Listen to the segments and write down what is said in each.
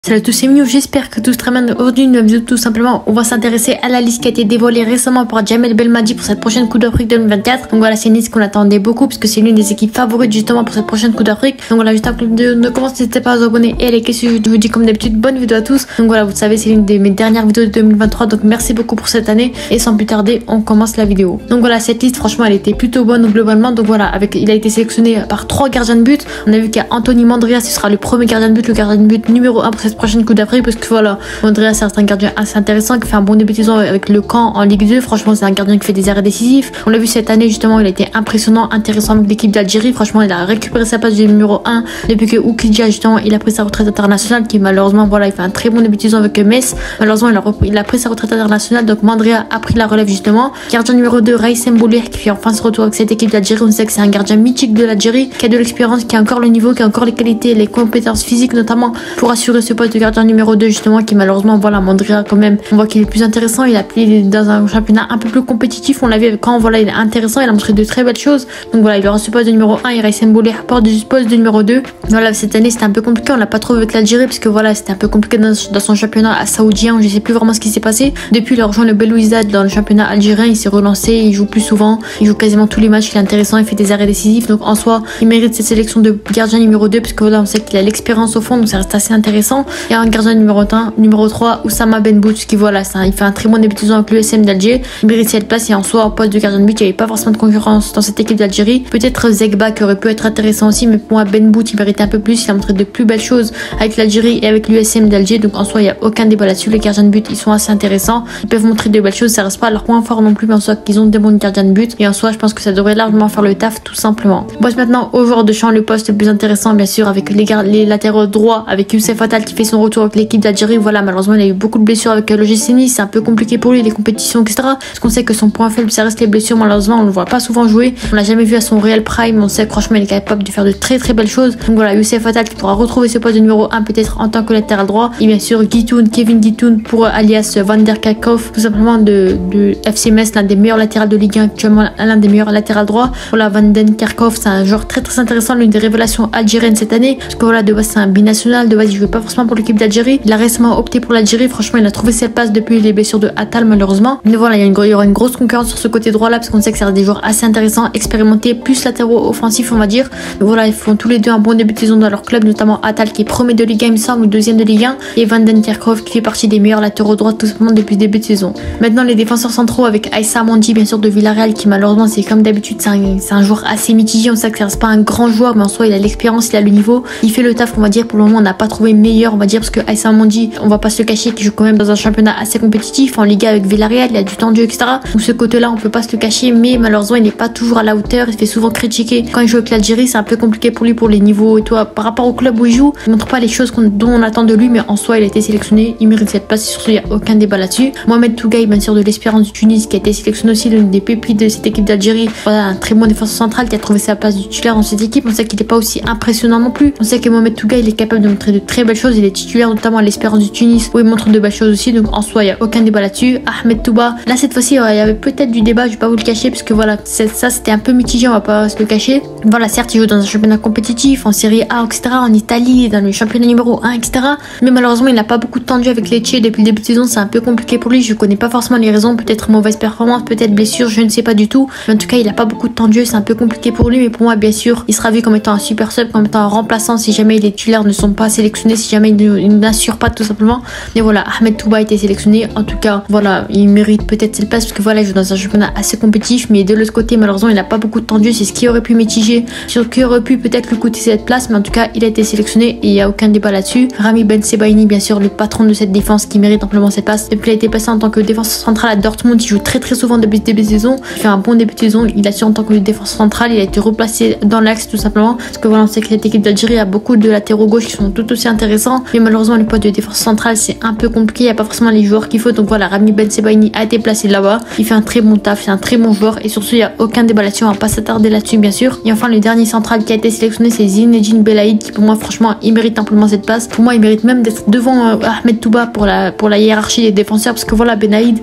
Salut à tous, c'est Mio, j'espère que tout se très bien. Aujourd'hui, une vidéo tout simplement, on va s'intéresser à la liste qui a été dévoilée récemment par Jamel Belmadi pour cette prochaine Coupe d'Afrique 2024. Donc voilà, c'est une liste qu'on attendait beaucoup puisque c'est l'une des équipes favorites justement pour cette prochaine Coupe d'Afrique. Donc voilà, juste avant que la vidéo ne commence, n'hésitez pas à vous abonner et à liker si je vous dis comme d'habitude, bonne vidéo à tous. Donc voilà, vous savez, c'est l'une de mes dernières vidéos de 2023, donc merci beaucoup pour cette année. Et sans plus tarder, on commence la vidéo. Donc voilà, cette liste, franchement, elle était plutôt bonne globalement. Donc voilà, il a été sélectionné par 3 gardiens de but. On a vu qu'il y a Anthony Mandrea, ce sera le premier gardien de but, le gardien de but numéro 1 pour cette prochaine Coupe d'Afrique. Parce que voilà, Mandrea c'est un gardien assez intéressant qui fait un bon début de saison avec le camp en Ligue 2. Franchement, c'est un gardien qui fait des arrêts décisifs. On l'a vu cette année justement, il a été impressionnant, intéressant avec l'équipe d'Algérie. Franchement, il a récupéré sa place de numéro 1 depuis que Oukidja justement il a pris sa retraite internationale, qui malheureusement voilà, il fait un très bon début de saison avec Metz. Malheureusement, il a pris sa retraite internationale, donc Mandrea a pris la relève justement. Gardien numéro 2, Raïssem Boulir, qui fait enfin ce retour avec cette équipe d'Algérie. On sait que c'est un gardien mythique de l'Algérie, qui a de l'expérience, qui a encore le niveau, qui a encore les qualités, les compétences physiques notamment pour assurer ce poste de gardien numéro 2 justement, qui malheureusement voilà, Mandrea quand même, on voit qu'il est plus intéressant, il a plié dans un championnat un peu plus compétitif, on l'a vu quand voilà, il est intéressant, il a montré de très belles choses. Donc voilà, il aura ce poste de numéro 1 et Raïssem Boulir porte du poste de numéro 2. Voilà, cette année c'était un peu compliqué, on l'a pas trouvé avec l'Algérie parce que voilà, c'était un peu compliqué dans son championnat à saoudien, je sais plus vraiment ce qui s'est passé. Depuis il a rejoint le Belouizdad dans le championnat algérien, il s'est relancé, il joue plus souvent, il joue quasiment tous les matchs, il est intéressant, il fait des arrêts décisifs, donc en soi il mérite cette sélection de gardien numéro 2 parce que voilà, on sait qu'il a l'expérience au fond, donc ça reste assez intéressant. Il y a un gardien numéro 1, numéro 3, Oussama Ben Bouts, qui voilà, il fait un très bon début de saison avec l'USM d'Alger, il mérite cette place et en soi en poste de gardien de but, il n'y avait pas forcément de concurrence dans cette équipe d'Algérie. Peut-être Zegba qui aurait pu être intéressant aussi, mais pour moi Ben Bouts il méritait un peu plus, il a montré de plus belles choses avec l'Algérie et avec l'USM d'Alger, donc en soi il n'y a aucun débat là-dessus. Les gardiens de but ils sont assez intéressants, ils peuvent montrer de belles choses, ça reste pas leur point fort non plus, mais en soi qu'ils ont des bons gardiens de but et en soi je pense que ça devrait largement faire le taf tout simplement. On passe maintenant au joueur de champ, le poste le plus intéressant bien sûr, avec les latéraux droits, avec Youssef Attal qui fait son retour avec l'équipe d'Algérie. Voilà, malheureusement il a eu beaucoup de blessures avec le GC Nice, c'est un peu compliqué pour lui les compétitions etc, parce qu'on sait que son point faible ça reste les blessures. Malheureusement on le voit pas souvent jouer, on l'a jamais vu à son réel prime, on sait que franchement il est capable de faire de très belles choses. Donc voilà, Youssef Attal qui pourra retrouver ce poste de numéro 1 peut-être en tant que latéral droit, et bien sûr Kevin Guitoun pour alias Van der Kerkhoff, tout simplement de FC Metz, l'un des meilleurs latérales de Ligue 1 actuellement, l'un des meilleurs latéral droit. Voilà, Van den Kerkhoff c'est un joueur très intéressant, l'une des révélations algériennes cette année, parce que voilà, de base c'est un binational, de base il jouait pas forcément pour l'équipe d'Algérie, il a récemment opté pour l'Algérie. Franchement il a trouvé ses places depuis les blessures de Attal malheureusement, mais voilà, il y aura une grosse concurrence sur ce côté droit là, parce qu'on sait que c'est des joueurs assez intéressants, expérimentés, plus latéraux offensifs on va dire. Donc voilà, ils font tous les deux un bon début de saison dans leur club, notamment Attal qui est premier de Ligue 1 il me semble, ou deuxième de Ligue 1, et Van den Kerkhoff qui fait partie des meilleurs latéraux droits tout simplement depuis le début de saison. Maintenant les défenseurs centraux avec Aïssa Mandi bien sûr de Villarreal, qui malheureusement c'est comme d'habitude c'est un joueur assez mitigé, on sait que ça reste pas un grand joueur, mais en soi il a l'expérience, il a le niveau, il fait le taf on va dire. Pour le moment on n'a pas trouvé meilleur on va dire, parce que Aïssa Mandi on va pas se le cacher qu'il joue quand même dans un championnat assez compétitif en Liga avec Villarreal, il a du temps de jeu etc, donc ce côté là on peut pas se le cacher, mais malheureusement il n'est pas toujours à la hauteur, il se fait souvent critiquer quand il joue avec l'Algérie, c'est un peu compliqué pour lui pour les niveaux et tout, par rapport au club où il joue il montre pas les choses dont on attend de lui, mais en soi il a été sélectionné, il mérite cette place, surtout il n'y a aucun débat là-dessus. Mohamed Tougaï bien sûr de l'Espérance du Tunis, qui a été sélectionné aussi, l'une des pépites de cette équipe d'Algérie, voilà, un très bon défenseur central qui a trouvé sa place de titulaire dans cette équipe. On sait qu'il n'est pas aussi impressionnant non plus, on sait que Mohamed Tougaï il est capable de montrer de très belles choses, il est titulaire notamment à l'Espérance du Tunis où il montre de belles choses aussi, donc en soi il n'y a aucun débat là-dessus. Ahmed Touba, là cette fois-ci il y avait peut-être du débat, je vais pas vous le cacher, parce que voilà, ça c'était un peu mitigé, on va pas se le cacher. Voilà, certes il joue dans un championnat compétitif en Série A etc, en Italie dans le championnat numéro 1 etc, mais malheureusement il n'a pas beaucoup de temps de jeu avec Lecce depuis le début de saison, c'est un peu compliqué pour lui, je connais pas forcément les raisons, peut-être mauvaise performance, peut-être blessure, je ne sais pas du tout, mais en tout cas il a pas beaucoup de temps de jeu, c'est un peu compliqué pour lui, mais pour moi bien sûr il sera vu comme étant un super sub, comme étant un remplaçant si jamais les titulaires ne sont pas sélectionnés, si jamais ils n'assurent pas tout simplement. Mais voilà, Ahmed Touba a été sélectionné, en tout cas voilà, il mérite peut-être cette place parce que voilà il joue dans un championnat assez compétitif, mais de l'autre côté malheureusement il n'a pas beaucoup de temps de jeu, c'est ce qui aurait pu mitiger, sur qui aurait pu peut-être lui coûter cette place, mais en tout cas il a été sélectionné et il n'y a aucun débat là-dessus. Rami Ben Sebaini bien sûr le patron de cette défense qui mérite amplement cette place, depuis qu'il a été passé en tant que défenseur central à Dortmund, il joue très souvent depuis le début de saison, il fait un bon début de saison, il a su en tant que défenseur central, il a été replacé dans l'axe tout simplement, parce que voilà on sait que cette équipe d'Algérie a beaucoup de latéraux gauche qui sont tout aussi intéressants, mais malheureusement le poste de défenseur central c'est un peu compliqué, il n'y a pas forcément les joueurs qu'il faut, donc voilà, Rami Ben Sebaini a été placé là-bas, il fait un très bon taf, c'est un très bon joueur et surtout il n'y a aucun débat là-dessus, on va pas s'attarder là-dessus bien sûr. Et enfin le dernier central qui a été sélectionné c'est Zinedine Belaïd, qui pour moi franchement il mérite amplement cette place, pour moi il mérite même d'être devant Ahmed Touba pour la hiérarchie des défenseurs, parce que voilà Belaïd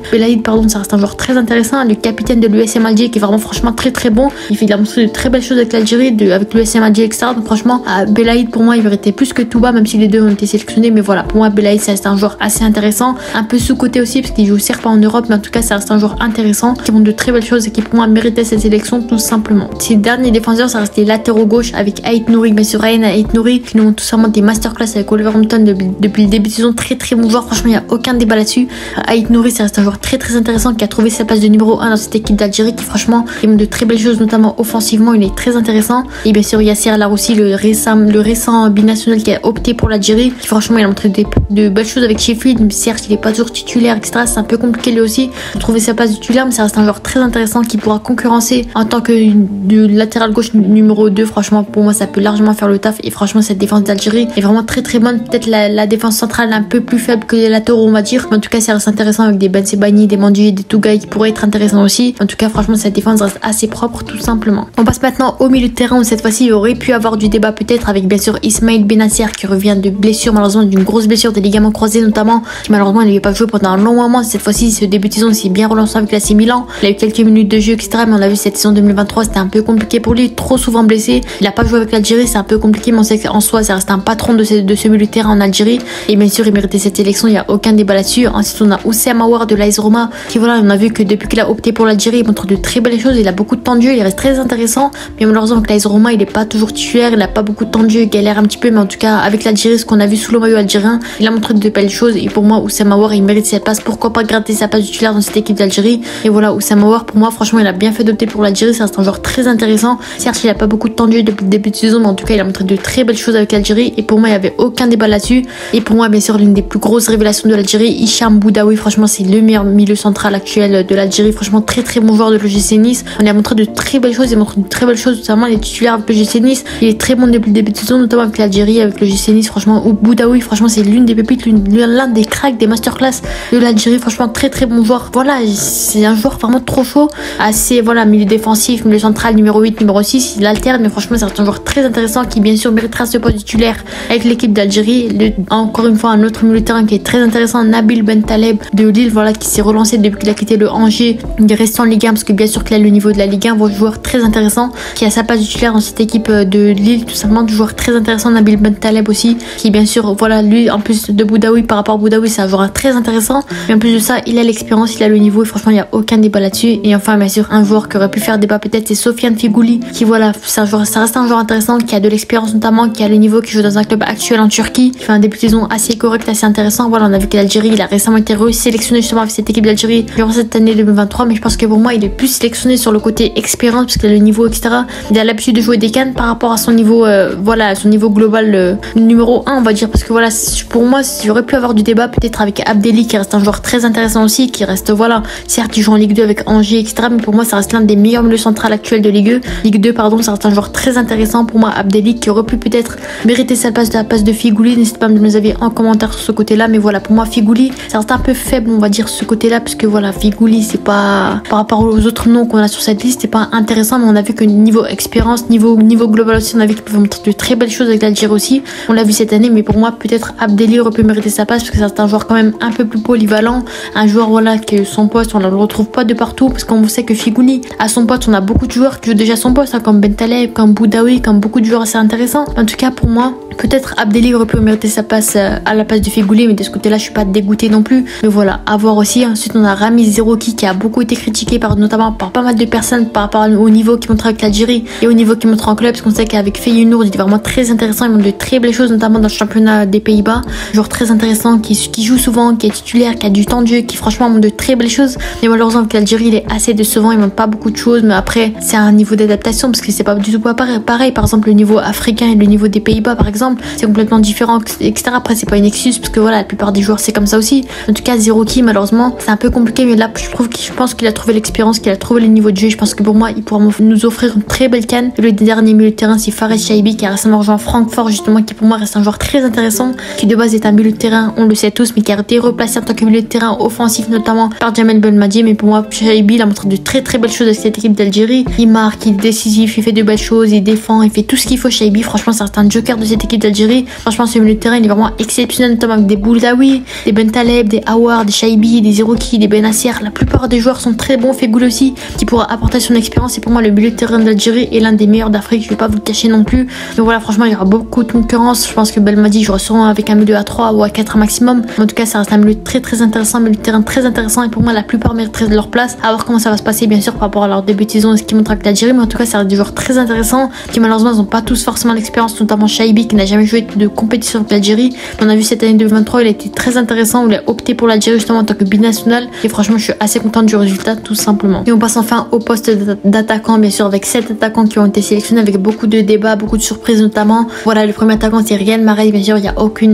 ça reste un joueur très intéressant, le capitaine de l'USM Alger qui est vraiment franchement très bon, il a montré de très belles choses avec l'Algérie, avec l'USM Alger etc, donc franchement Belaïd pour moi il méritait plus que Touba, même si les deux ont été sélectionné, mais voilà, pour moi Belaïd ça reste un joueur assez intéressant, un peu sous-côté aussi parce qu'il joue certes pas en Europe, mais en tout cas ça reste un joueur intéressant qui montre de très belles choses et qui pour moi méritait cette sélection tout simplement. Ces derniers défenseurs ça reste les latéraux gauche avec Ait Nouri, mais sur Ryan Ait Nouri qui nous montre tout simplement des masterclass avec Wolverhampton depuis le début de saison, très très bon joueur, franchement il n'y a aucun débat là-dessus. Ait Nouri ça reste un joueur très très intéressant qui a trouvé sa place de numéro 1 dans cette équipe d'Algérie qui franchement il montre de très belles choses, notamment offensivement il est très intéressant. Et bien sûr Yasser Laroussi, le récent binational qui a opté pour l'Algérie, qui franchement il a montré de belles choses avec Sheffield, mais certes il n'est pas toujours titulaire etc, c'est un peu compliqué lui aussi de trouver sa place de titulaire, mais ça reste un joueur très intéressant qui pourra concurrencer en tant que de latéral gauche numéro 2. Franchement pour moi ça peut largement faire le taf et franchement cette défense d'Algérie est vraiment très très bonne. Peut-être la défense centrale un peu plus faible que les latéraux on va dire, mais en tout cas ça reste intéressant avec des Ben Sebani, des Mandji, des Tougaï qui pourraient être intéressants aussi. En tout cas franchement cette défense reste assez propre tout simplement. On passe maintenant au milieu de terrain où cette fois-ci il aurait pu avoir du débat peut-être avec bien sûr Ismaïl Benasser qui revient de blessure, malheureusement d'une grosse blessure des ligaments croisés notamment, qui malheureusement il n'avait pas joué pendant un long moment. Cette fois-ci ce début de saison s'est bien relancé avec l'AC Milan, il a eu quelques minutes de jeu etc, mais on a vu cette saison 2023 c'était un peu compliqué pour lui, trop souvent blessé, il n'a pas joué avec l'Algérie, c'est un peu compliqué, mais on sait qu'en soi ça reste un patron de ce milieu de terrain en Algérie et bien sûr il méritait cette sélection, il n'y a aucun débat là-dessus. Ensuite on a Oussem Aouar de l'AS Roma qui voilà, on a vu que depuis qu'il a opté pour l'Algérie il montre de très belles choses, il a beaucoup de temps de jeu, il reste très intéressant, mais malheureusement avec l'AS Roma il n'est pas toujours titulaire, il n'a pas beaucoup de temps de jeu, il galère un petit peu, mais en tout cas avec l'Algérie ce qu'on a vu sous le maillot algérien il a montré de belles choses et pour moi Oussem Aouar il mérite cette place, pourquoi pas gratter sa place titulaire dans cette équipe d'Algérie. Et voilà Oussem Aouar pour moi franchement il a bien fait d'opter pour l'Algérie, ça reste un joueur très intéressant, certes il a pas beaucoup de temps de jeu depuis le début de saison, mais en tout cas il a montré de très belles choses avec l'Algérie et pour moi il n'y avait aucun débat là-dessus. Et pour moi bien sûr l'une des plus grosses révélations de l'Algérie, Hicham Boudaoui, franchement c'est le meilleur milieu central actuel de l'Algérie, franchement très très bon joueur de l'OGC Nice, on a montré de très belles choses, il a montré de très belles choses, notamment les titulaires avec l'OGC Nice, il est très bon depuis le début de saison notamment avec l'Algérie, avec l'OGC Nice, franchement Boudaoui franchement c'est l'une des pépites, l'un des cracks des masterclass de l'Algérie, franchement très très bon joueur, voilà c'est un joueur vraiment trop chaud, assez voilà milieu défensif, milieu central numéro 8, numéro 6, il alterne, mais franchement c'est un joueur très intéressant qui bien sûr méritera ce poste titulaire avec l'équipe d'Algérie. Encore une fois un autre milieu de terrain qui est très intéressant, Nabil Bentaleb de Lille, voilà qui s'est relancé depuis qu'il a quitté le Angers, il est resté en Ligue 1 parce que bien sûr que là le niveau de la Ligue 1, un joueur très intéressant qui a sa place titulaire dans cette équipe de Lille, tout simplement un joueur très intéressant, Nabil Bentaleb aussi, qui bien sûr voilà lui en plus de Boudaoui, par rapport à Boudaoui c'est un joueur très intéressant, mais en plus de ça il a l'expérience, il a le niveau et franchement il n'y a aucun débat là-dessus. Et enfin bien sûr un joueur qui aurait pu faire débat peut-être c'est Sofiane Feghouli qui voilà c'est un joueur, ça reste un joueur intéressant qui a de l'expérience notamment, qui a le niveau, qui joue dans un club actuel en Turquie, qui fait un début de saison assez correct, assez intéressant. Voilà on a vu que l'Algérie il a récemment été sélectionné justement avec cette équipe d'Algérie durant cette année 2023, mais je pense que pour moi il est plus sélectionné sur le côté expérience parce qu'il a le niveau etc, il a l'habitude de jouer des cannes par rapport à son niveau voilà son niveau global numéro 1 on va dire, parce que voilà pour moi j'aurais pu avoir du débat peut-être avec Abdelli qui reste un joueur très intéressant aussi, qui reste voilà certes il joue en Ligue 2 avec Angers etc, mais pour moi ça reste l'un des meilleurs milieux centrales actuels de Ligue 2 pardon, ça reste un joueur très intéressant pour moi, Abdelli qui aurait pu peut-être mériter sa place de la passe de Feghouli, n'hésitez pas à me les avis en commentaire sur ce côté là, mais voilà pour moi Feghouli ça reste un peu faible on va dire ce côté là, parce que voilà Feghouli c'est pas par rapport aux autres noms qu'on a sur cette liste c'est pas intéressant, mais on a vu que niveau expérience, niveau global aussi on a vu qu'il pouvait montrer de très belles choses avec l'Algérie aussi, on l'a vu cette année, mais pour moi peut-être Abdelli aurait pu mériter sa place parce que c'est un joueur quand même un peu plus polyvalent, un joueur voilà que son poste on ne le retrouve pas de partout, parce qu'on sait que Feghouli à son poste on a beaucoup de joueurs qui jouent déjà son poste comme Bentaleb, comme Boudaoui, comme beaucoup de joueurs assez intéressants. En tout cas pour moi peut-être Abdelli aurait pu mériter sa place à la place de Feghouli, mais de ce côté là je suis pas dégoûtée non plus, mais voilà à voir aussi. Ensuite on a Ramiz Zerouki qui a beaucoup été critiqué notamment par pas mal de personnes par rapport au niveau qu'il montre avec l'Algérie et au niveau qu'il montre en club, parce qu'on sait qu'avec Feyenoord il est vraiment très intéressant, il montre de très belles choses notamment dans le championnat des Pays-Bas, joueur très intéressant qui joue souvent, qui est titulaire, qui a du temps de jeu, qui franchement montre de très belles choses, mais malheureusement avec l'Algérie il est assez décevant, il montre pas beaucoup de choses, mais après c'est un niveau d'adaptation parce que c'est pas du tout pas pareil, par exemple le niveau africain et le niveau des Pays-Bas par exemple c'est complètement différent etc, après c'est pas une excuse parce que voilà la plupart des joueurs c'est comme ça aussi. En tout cas Zerouki malheureusement c'est un peu compliqué, mais là je pense qu'il a trouvé l'expérience, qu'il a trouvé le niveau de jeu, je pense que pour moi il pourra nous offrir une très belle canne. Le dernier milieu de terrain c'est Fares Chaibi qui a récemment rejoint Francfort justement, qui pour moi reste un joueur très intéressant, qui de base est un milieu de terrain on le sait tous, mais qui a été replacé en tant que milieu de terrain offensif notamment par Jamel Belmadi, mais pour moi Chaibi il a montré de très très belles choses avec cette équipe d'Algérie, il marque, il est décisif, il fait de belles choses, il défend, il fait tout ce qu'il faut. Chaibi franchement c'est un joker de cette équipe d'Algérie, franchement ce milieu de terrain il est vraiment exceptionnel, notamment avec des Boudaoui, des Bentaleb, des Aouar, des Chaibi, des Zerouki, des Benasser, la plupart des joueurs sont très bons. Feghouli aussi qui pourra apporter son expérience, et pour moi le milieu de terrain d'Algérie est l'un des meilleurs d'Afrique, je vais pas vous le cacher non plus, mais voilà franchement il y aura beaucoup de concurrence, je pense que Belmadi dit, je ressens avec un milieu à 3 ou à 4 maximum. En tout cas, ça reste un milieu très intéressant, milieu de terrain très intéressant. Et pour moi, la plupart mériteraient de leur place. À voir comment ça va se passer, bien sûr, par rapport à leur début de saison et ce qu'ils montrent avec l'Algérie. Mais en tout cas, ça reste des joueurs très intéressants qui, malheureusement, n'ont pas tous forcément l'expérience, notamment Shaibi qui n'a jamais joué de compétition avec l'Algérie. On a vu cette année 2023, il a été très intéressant. Il a opté pour l'Algérie justement en tant que binational. Et franchement, je suis assez contente du résultat, tout simplement. Et on passe enfin au poste d'attaquant, bien sûr, avec 7 attaquants qui ont été sélectionnés avec beaucoup de débats, beaucoup de surprises notamment. Voilà, le premier attaquant c'est Riyad Mahrez, bien sûr, il y a aucun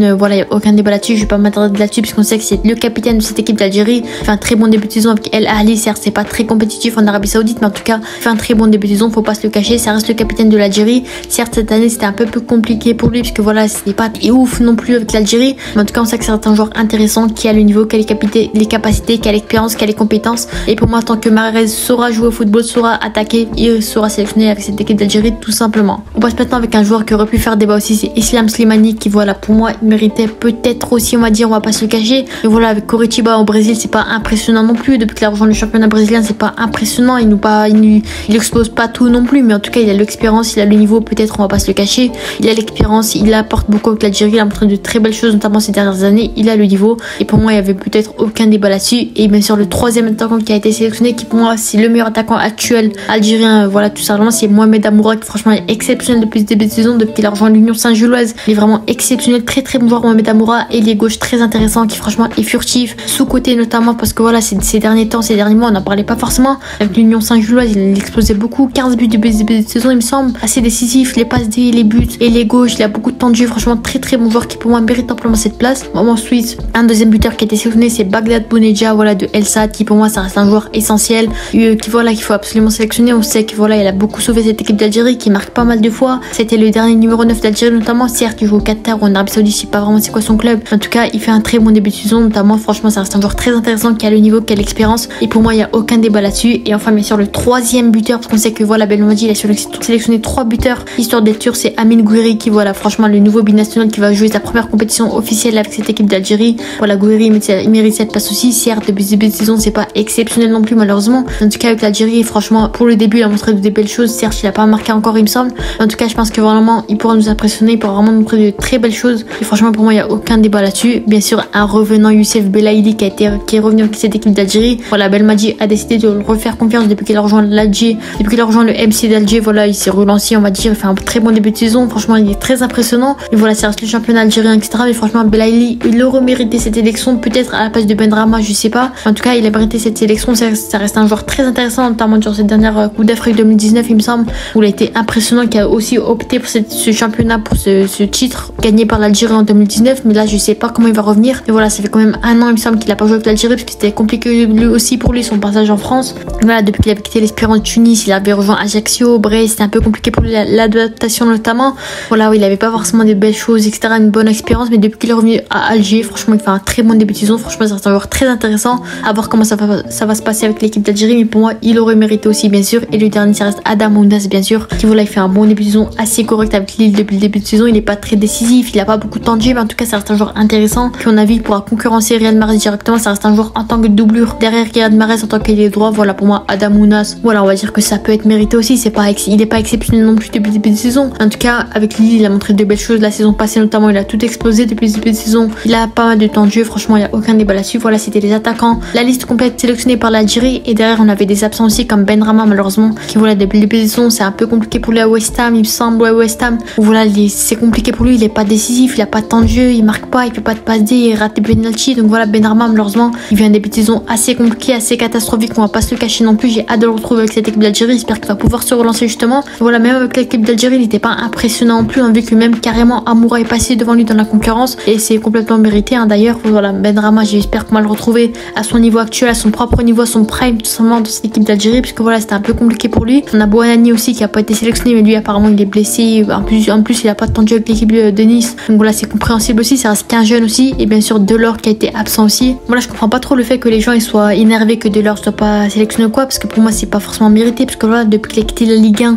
débat là-dessus. Je vais pas m'attarder là-dessus puisqu'on sait que c'est le capitaine de cette équipe d'Algérie. Il fait un très bon début de saison avec El Ahly. Certes, c'est pas très compétitif en Arabie Saoudite, mais en tout cas, il fait un très bon début de saison. Faut pas se le cacher, ça reste le capitaine de l'Algérie. Certes, cette année c'était un peu plus compliqué pour lui puisque voilà, c'était pas ouf non plus avec l'Algérie. Mais en tout cas, on sait que c'est un joueur intéressant qui a le niveau, qui a les capacités, qui a l'expérience, qui a les compétences. Et pour moi, tant que Mahrez saura jouer au football, saura attaquer, il sera sélectionné avec cette équipe d'Algérie tout simplement. On passe maintenant avec un joueur qui aurait pu faire débat aussi, c'est Islam Slimani qui voilà, pour moi il méritait peut-être aussi, on va dire, on va pas se le cacher. Et voilà, avec Coritiba au Brésil, c'est pas impressionnant non plus. Depuis qu'il a rejoint le championnat brésilien, c'est pas impressionnant. Il explose pas tout non plus, mais en tout cas il a l'expérience, il a le niveau, peut-être, on va pas se le cacher. Il a l'expérience, il apporte beaucoup avec l'Algérie, il a montré de très belles choses, notamment ces dernières années. Il a le niveau et pour moi il y avait peut-être aucun débat là-dessus. Et bien sûr le troisième attaquant qui a été sélectionné, qui pour moi c'est le meilleur attaquant actuel algérien, voilà, tout simplement, c'est Mohamed Amoura qui franchement est exceptionnel depuis ce début de saison, depuis qu'il a rejoint l'Union Saint-Gilloise. Il est vraiment exceptionnel, très bon joueur Mohamed Amoura, et il est gauche très intéressant qui franchement est furtif, sous-côté notamment parce que voilà, ces derniers mois on n'en parlait pas forcément. Avec l'Union Saint-Gilloise, il explosait beaucoup, 15 buts depuis ce début de saison il me semble, assez décisif, les passes D, les buts et les gauches, il a beaucoup de temps de jeu, franchement très bon joueur qui pour moi mérite amplement cette place. Ensuite, un deuxième buteur qui a été sélectionné, c'est Bagdad Bounedjah, voilà, de El Saad, qui pour moi ça reste un joueur essentiel, qu'il faut absolument sélectionner. On sait que voilà, il a beaucoup sauvé cette équipe d'Algérie qui marque pas mal de fois. C'était le dernier numéro 9 d'Algérie notamment. Certes, il joue au Qatar ou en Arabie Saoudite, je sais pas vraiment c'est quoi son club. En tout cas, il fait un très bon début de saison, notamment. Franchement, ça reste un joueur très intéressant qui a le niveau, qui a l'expérience. Et pour moi, il y a aucun débat là-dessus. Et enfin, bien sûr, le troisième buteur, parce qu'on sait que voilà, Belmadi, il a sélectionné 3 buteurs. Histoire d'être sûr, c'est Amine Gouiri qui voilà, franchement, le nouveau binational qui va jouer sa première compétition officielle avec cette équipe d'Algérie. Voilà, Gouiri, il mérite cette place aussi. Certes, depuis ce début de saison, c'est pas exceptionnel non plus, malheureusement. En tout cas, avec l'Algérie, franchement, pour le début, il a montré de belles choses. Certes, il a pas marqué encore, il me semble. En tout cas, je pense que vraiment, il pourra nous impressionner, il pourra vraiment nous montrer de très belles choses. Et franchement, pour moi, il n'y a aucun débat là-dessus. Bien sûr, un revenant, Youssef Belaïli, qui est revenu avec cette équipe d'Algérie. Voilà, Belmadi a décidé de le refaire confiance depuis qu'il a rejoint l'Alger, depuis qu'il a rejoint le MC d'Alger. Voilà, il s'est relancé, on va dire, il fait un très bon début de saison. Franchement, il est très impressionnant. Et voilà, ça reste le championnat algérien, etc. Mais franchement, Belaïli, il aurait mérité cette élection, peut-être à la place de Benrahma, je sais pas. En tout cas, il a mérité cette sélection. Ça reste un joueur très intéressant, notamment sur cette dernière Coupe d'Afrique 2019, il me semble, où il a été impressionnant, qui a aussi opté pour ce championnat, pour ce titre gagné par l'Algérie en 2019. Mais là, je sais pas comment il va revenir. Et voilà, ça fait quand même un an, il me semble, qu'il a pas joué avec l'Algérie parce que c'était compliqué lui aussi pour lui son passage en France. Voilà, depuis qu'il avait quitté l'Espérance de Tunis, il avait rejoint Ajaccio, Brest, c'était un peu compliqué pour lui l'adaptation notamment. Voilà, où il avait pas forcément des belles choses, etc., une bonne expérience. Mais depuis qu'il est revenu à Alger, franchement, il fait un très bon début de saison. Franchement, c'est un joueur très intéressant. À voir comment ça va se passer avec l'équipe d'Algérie. Mais pour moi, il aurait mérité aussi, bien sûr. Et le dernier, ça reste Adam Ounas, bien sûr, qui voilà, il fait un bon début de saison assez correct avec Lille depuis le début de saison. Il n'est pas très décisif, il a pas beaucoup de temps de jeu, mais en tout cas, ça reste un joueur intéressant. Puis on a vu, il pourra concurrencer Riyad Mahrez directement. Ça reste un joueur en tant que doublure derrière Riyad Mahrez en tant qu'ailier droit. Voilà, pour moi, Adam Ounas, voilà, on va dire que ça peut être mérité aussi. Il n'est pas exceptionnel non plus depuis le début de saison. En tout cas, avec Lille, il a montré de belles choses. La saison passée, notamment, il a tout explosé depuis le début de saison. Il a pas mal de temps de jeu. Franchement, il n'y a aucun débat là-dessus. Voilà, c'était les attaquants. La liste complète sélectionnée par l'Algérie. Et derrière, on avait des absents aussi comme Benrahma, malheureusement, qui voilà, depuis le début de saison, c'est un peu compliqué pour lui à West Ham, il me semble, ouais, West Ham. Voilà, c'est compliqué pour lui. Il est pas décisif, il a pas de temps de jeu, il marque pas, il fait pas de passe D, il rate des penalty. Donc voilà, Benrahma, malheureusement, il vient un début de saison assez compliqué, assez catastrophique. On va pas se le cacher non plus. J'ai hâte de le retrouver avec cette équipe d'Algérie. J'espère qu'il va pouvoir se relancer justement. Voilà, même avec l'équipe d'Algérie, il n'était pas impressionnant non plus. On a vu que même carrément Amoura est passé devant lui dans la concurrence et c'est complètement mérité. Hein. D'ailleurs, voilà, Benrahma, j'espère qu'on va le retrouver à son niveau actuel, à son propre niveau, à son prime, tout simplement dans cette équipe d'Algérie, puisque voilà, c'était un peu compliqué pour lui. On a Bouhanani aussi qui a pas été sélectionné, mais lui apparemment il est blessé. En plus il a pas de temps de jeu avec l'équipe de Nice. Donc voilà, c'est compréhensible aussi. Ça reste qu'un jeune aussi. Et bien sûr Delors qui a été absent aussi. Voilà, je comprends pas trop le fait que les gens ils soient énervés que Delors soit pas sélectionné ou quoi, parce que pour moi c'est pas forcément mérité, parce que voilà, depuis qu'il a quitté la Ligue 1,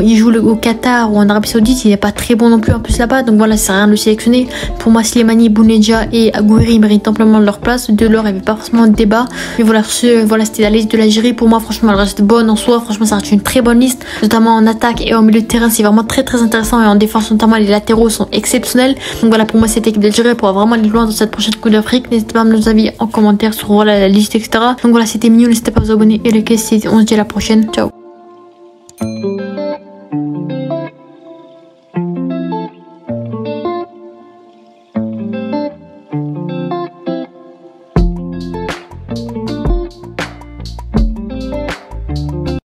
il joue au Qatar ou en Arabie Saoudite, il est pas très bon non plus en plus là-bas. Donc voilà, ça sert à rien de le sélectionner. Pour moi, Slimani, Bounedjah et Gouiri méritent amplement leur place. Delors, il n'y avait pas forcément de débat. Mais voilà, c'était la liste de l'Algérie. Pour moi, franchement, elle reste bonne en soi. Franchement, ça reste une très bonne liste, notamment en attaque et en milieu de terrain. C'est vraiment très intéressant. Et en défense, notamment, les latéraux sont exceptionnels. exceptionnel. Donc voilà, pour moi cette équipe d'Algérie pourra vraiment aller loin dans cette prochaine Coupe d'Afrique. N'hésitez pas à me donner vos avis en commentaire sur voilà, la liste, etc. Donc voilà, c'était Mignon, n'hésitez pas à vous abonner et liker. On se dit à la prochaine, ciao.